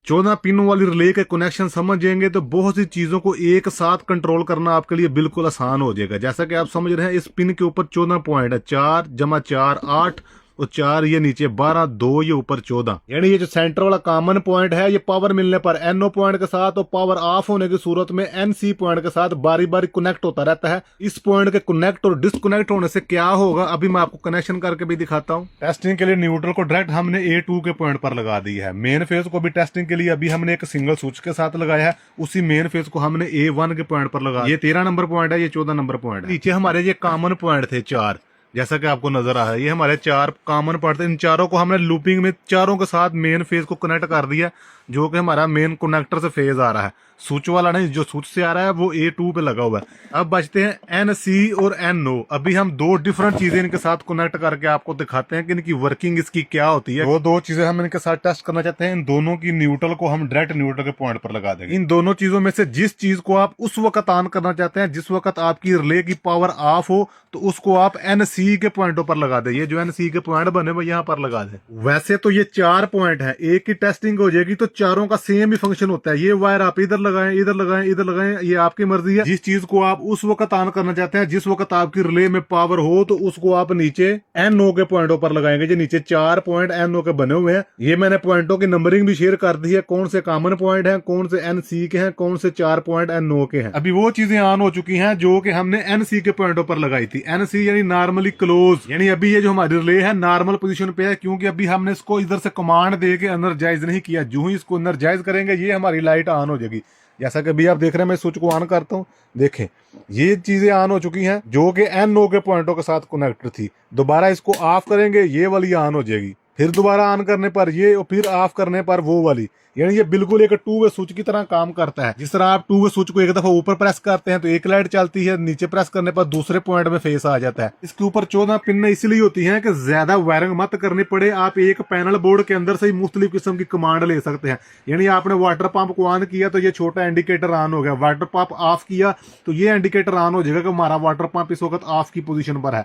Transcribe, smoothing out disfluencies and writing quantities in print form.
14 pin वाली relay के connection समझ जाएंगे तो बहुत सी चीजों को एक साथ कंट्रोल करना आपके लिए बिल्कुल आसान हो जाएगा। जैसा कि आप समझ रहे हैं, इस पिन के ऊपर 14 पॉइंट है, 4 जमा 4 8 और 4 ये नीचे 12, 2 ये ऊपर 14। यानी ये जो सेंटर वाला कॉमन पॉइंट है, ये पावर मिलने पर NO पॉइंट के साथ और पावर ऑफ होने की सूरत में NC पॉइंट के साथ बारी बारी कनेक्ट होता रहता है। इस पॉइंट के कनेक्ट और डिस्कनेक्ट होने से क्या होगा, अभी मैं आपको कनेक्शन करके भी दिखाता हूँ। टेस्टिंग के लिए न्यूट्रल को डायरेक्ट हमने A2 के पॉइंट पर लगा दी है। मेन फेज को भी टेस्टिंग के लिए अभी हमने एक सिंगल स्विच के साथ लगाया है, उसी मेन फेज को हमने A1 के पॉइंट पर लगा। ये 13 नंबर पॉइंट है, ये 14 नंबर पॉइंट है। नीचे हमारे ये कॉमन पॉइंट थे 4, जैसा कि आपको नजर आ रहा है, ये हमारे 4 कॉमन पॉइंट थे। इन चारों को हमने लूपिंग में चारों के साथ मेन फेज को कनेक्ट कर दिया, जो कि हमारा मेन कनेक्टर से फेज आ रहा है। स्विच वाला नहीं, जो स्विच से आ रहा है वो A2 पे लगा हुआ है। अब बचते हैं NC और NO। अभी हम दो डिफरेंट चीजें इनके साथ कनेक्ट करके आपको दिखाते हैं कि इनकी वर्किंग इसकी क्या होती है। वो दो चीजें हम इनके साथ टेस्ट करना चाहते हैं। इन दोनों की न्यूट्रल को हम डायरेक्ट न्यूट्रल के पॉइंट पर लगा देंगे। इन दोनों चीजों में से जिस चीज को आप उस वक्त ऑन करना चाहते हैं, जिस वक्त आपकी रिले की पावर ऑफ हो, तो उसको आप NC के पॉइंटों पर लगा दे। ये जो NC के पॉइंट बने वो यहाँ पर लगा दे। वैसे तो ये 4 पॉइंट है, एक की टेस्टिंग हो जाएगी तो चारों का सेम ही फंक्शन होता है। ये वायर आप इधर लगाएं, इधर लगाएं, इधर लगाएं, ये आपकी मर्जी है। जिस चीज को आप उस वक्त ऑन करना चाहते हैं, जिस वक्त आपकी रिले में पावर हो, तो उसको आप नीचे NO के पॉइंटों पर लगाएंगे। जो नीचे 4 पॉइंट NO के बने हुए हैं, ये मैंने पॉइंटों की नंबरिंग भी शेयर कर दी है, कौन से कॉमन पॉइंट है, कौन से NC के हैं, कौन से 4 पॉइंट NO के हैं। अभी वो चीजें ऑन हो चुकी हैं जो कि हमने NC के पॉइंटों पर लगाई थी। NC यानी नॉर्मली क्लोज, यानी अभी ये जो हमारी रिले है नॉर्मल पोजीशन पे है, क्योंकि अभी हमने इसको इधर से कमांड दे के एनर्जाइज नहीं किया। जो ही इसको एनर्जाइज करेंगे ये हमारी लाइट ऑन हो जाएगी। जैसा कि अभी आप देख रहे हैं, मैं स्विच को ऑन करता हूँ, देखें ये चीजें ऑन हो चुकी हैं जो कि NO के पॉइंटों के साथ कनेक्ट थी। दोबारा इसको ऑफ करेंगे, ये वाली ऑन हो जाएगी, फिर दोबारा ऑन करने पर ये, और फिर ऑफ करने पर वो वाली। यानी ये बिल्कुल एक 2 वे स्विच की तरह काम करता है। जिस तरह आप 2 वे स्विच को एक दफा ऊपर प्रेस करते हैं तो एक लाइट चलती है, नीचे प्रेस करने पर दूसरे पॉइंट में फेस आ जाता है। इसके ऊपर 14 पिन इसलिए होती हैं कि ज्यादा वायरिंग मत करनी पड़े। आप एक पैनल बोर्ड के अंदर से ही मुख्तलिफ किस्म की कमांड ले सकते हैं। यानी आपने वाटर पंप को ऑन किया तो ये छोटा इंडिकेटर ऑन हो गया, वाटर पंप ऑफ किया तो ये इंडिकेटर ऑन हो जाएगा कि हमारा वाटर पंप इस वक्त ऑफ की पोजीशन पर है।